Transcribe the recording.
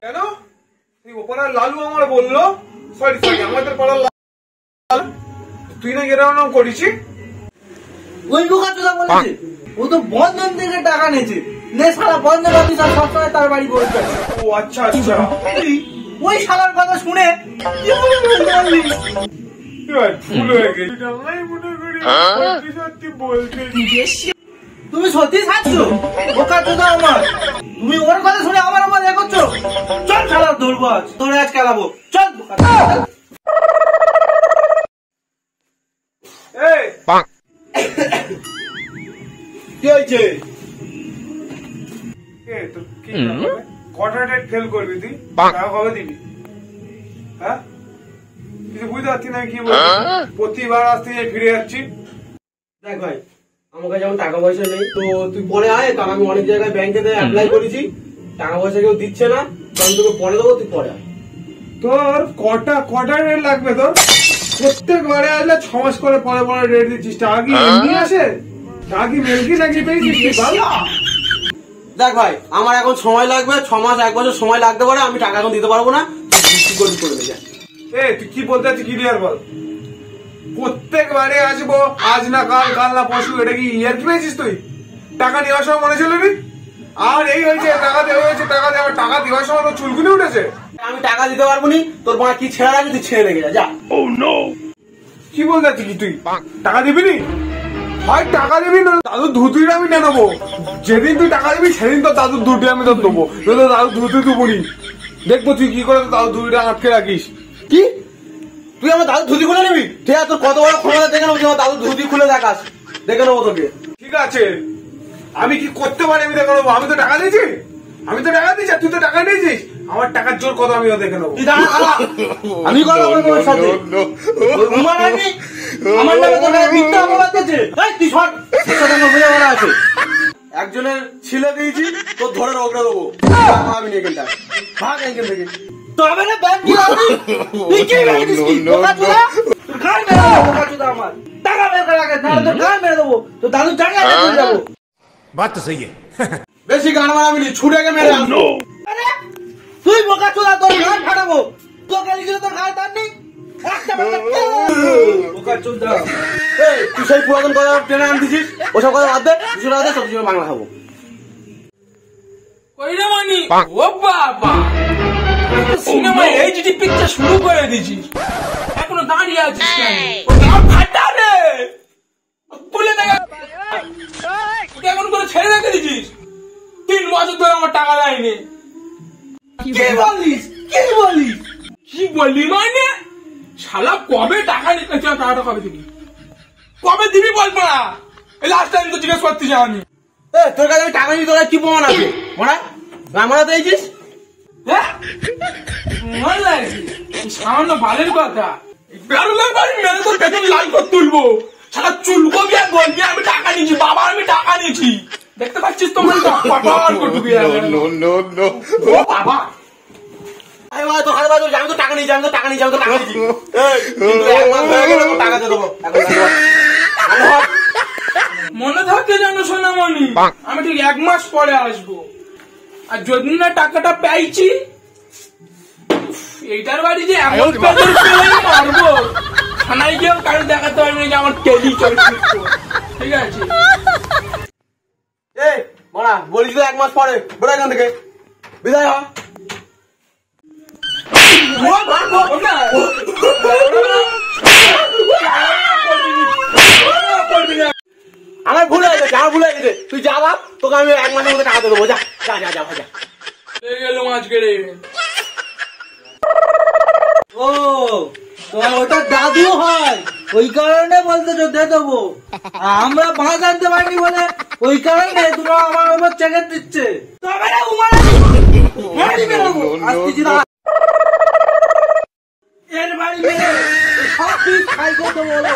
কেন ওপাড়ার লালু আমার বললো সরি আমাদের পাড়ার লালু তুই না এরকম করেছি ওই বোকাচোদা বলেছে ও তো বন্ধন থেকে টাকা নিয়েছে নে শালা বন্ধন অফিসার সবসময় তার বাড়ি বলছে। ও আচ্ছা আচ্ছা ওই শালার কথা শুনে ভুল হয়ে গেছে আমি মনে করি সত্যি বলতে তুমি সত্যি থাকছো বোকাচোদা আমার তুমি ওর কথা শুনে আমার আমার এ করছো। চল শালা ধরবো আজ তোরে আজ খেলাবো চল বোকাচোদা। এই কি হয়েছে তোর কি কটা ডেট ফেল করবি তুই টাকা কবে দিবি হ্যাঁ কিছু বুঝতে পারছি না কি বলবি প্রতিবার আজ থেকে ফিরে যাচ্ছি। দেখ ভাই আমার কাছে যেমন টাকা পয়সা নেই তো তুই পরে আয় কারণ আমি অনেক জায়গায় ব্যাংকে অ্যাপ্লাই করেছি টাকা পয়সা কেউ দিচ্ছে না আমি তোকে পরে দেবো তুই পরে আয়। তোর কটা রেট লাগবে তোর প্রত্যেকবারে আসলে 6 মাস করে পরে পরে রেট দিচ্ছিস টাকা কি এমনি আসে টাকা কি মেলকি নাকি পেয়েছিস দেখ ভাই আমার এখন সময় লাগবে 6 মাস 1 বছর সময় লাগতে পারে আমি টাকা এখন দিতে পারবো না তুই করে দে। তুই কি বলতে চাচ্ছিস ক্লিয়ার বল প্রত্যেকবারে আসবো আজ না কাল কাল না পরশু এটা কি ইয়ার কি পেয়েছিস তুই টাকা নেওয়ার সময় মনে ছিল নি আর এই হয়েছে টাকা দেওয়া হয়েছে টাকা দেওয়া টাকা দেওয়ার সময় তোর চুলকুনি উঠেছে আমি টাকা দিতে পারবো নি তোর মা কি ছেড়ে রাখবি তুই ছেড়ে রেখে যা। কি বলতে চাচ্ছিস কি তুই টাকা দিবি নি হয় টাকা দিবি না দাদুর ধুতিটা আমি নিয়ে নেবো যেদিন তুই টাকা দিবি সেদিন তো দাদুর ধুতি আমি তোর দেবো দাদুর ধুতি দেবো নি দেখবো তুই কি করে দাদুর ধুতিটা আটকে রাখিস। কি তুই আমার দাদুর ধুতি খুলে নিবি ঠিক আছে তোর কত বড় ক্ষমতা দেখে নেবো আমার দাদুর ধুতি খুলে দেখাস দেখে নেবো তোকে। ঠিক আছে আমি কি করতে পারি আমি দেখে নেবো আমি তো টাকা দিয়েছি আমি তো টাকা দিয়েছি তুই তো টাকা নিয়েছিস আমার টাকার জোর কত আমিও দেখে নেবো। আমি কথা বলবো ওর সাথে আমার নামে তোর মিথ্যা অপবাদ দিয়েছে তুই সর বুঝে বলা আছে একজনের ছিলে দিয়েছি তোর ধরে রোগড়ে দেবো আমি নিয়ে গেলাম ভাগ এখান থেকে তবে না ব্যাংক কি হবে তুই কি ভেবেছিস কি বোকাচোদা তোর ঘাড় মেরে দেবো বোকাচোদা আমার টাকা বের করে রাখে তাহলে তোর ঘাড় মেরে দেবো তোর দাদু জায়গা চলে যাবো। बात तो सही है বেশি গান মারাবি নি ছুটে গে মেরে আসবো তুই বোকাচোদা তোর ঘাড় ফাটাবো তোকে লিখে তোর ঘাড় তার নেই একটা বোকাচোদা এই তুই সেই পুরাতন কথা টেনে আনতেছিস ওসব কথা বাদ দে দুশো টাকা দে সব কিছু বাংলা খাবো। কইরে মানি ও বাবা সিনেমা এইচডি পিকচার শুরু করে দিয়েছিস এখনো দাঁড়িয়ে আছিস কেন ও ফাটা রে তুলে দে তুই এমন করে ছেড়ে রেখে দিয়েছিস 3 বছর ধরে আমার টাকা দেয়নি কি বললি মানে শালা কবে টাকা নিতে টাকাটা কবে দিবি কবে দিবি বলবো না এই লাস্ট টাইম তো জিজ্ঞেস করতে যাওনি তোর কাছে আমি টাকা নিয়ে তোর কি প্রমাণ আছে মরা রামরা দিয়েছিস হ্যাঁ মন লাগে সামান্য বালের কথা বেরোলে বাড়ি মেরে তোর পেছন লাল করে তুলবো সারা চুলকো গিয়ে বলবি আমি টাকা নিয়েছি বাবা আমি টাকা নিয়েছি দেখতে পাচ্ছিস তোমার পাপার করবি ও বাবা তো হাতে বাজো আমি তো টাকা নিয়েছি আমি তো টাকা নিয়েছি টাকা দিয়ে দেবো মনে থাকে জানো সোনামণি আমি ঠিক 1 মাস পরে আসবো আর যদি না টাকাটা পেয়েছি এইটার বাড়ি যে এমন মারবো থানায় গিয়েও কারো দেখাতে পারবি না যে আমার টেলি চলছে ঠিক আছে এই মরা বলিস তো 1 মাস পরে বেরো এখান থেকে বিদায় হ আমার ভুল হয়ে গেছে তুই যা বাপ তোকে আমি 1 মাসের মধ্যে টাকা দেবো যা গেল আজকে রে ও তোমার ওটা দাদু হয় ওই কারণে বলতেছো দিয়ে দেবো আমরা মাছ আনতে পারিনি বলে ওই কারণে তোমরা আমার উপর চেকে দিচ্ছে এর বাড়ি সব খাই করতে বলো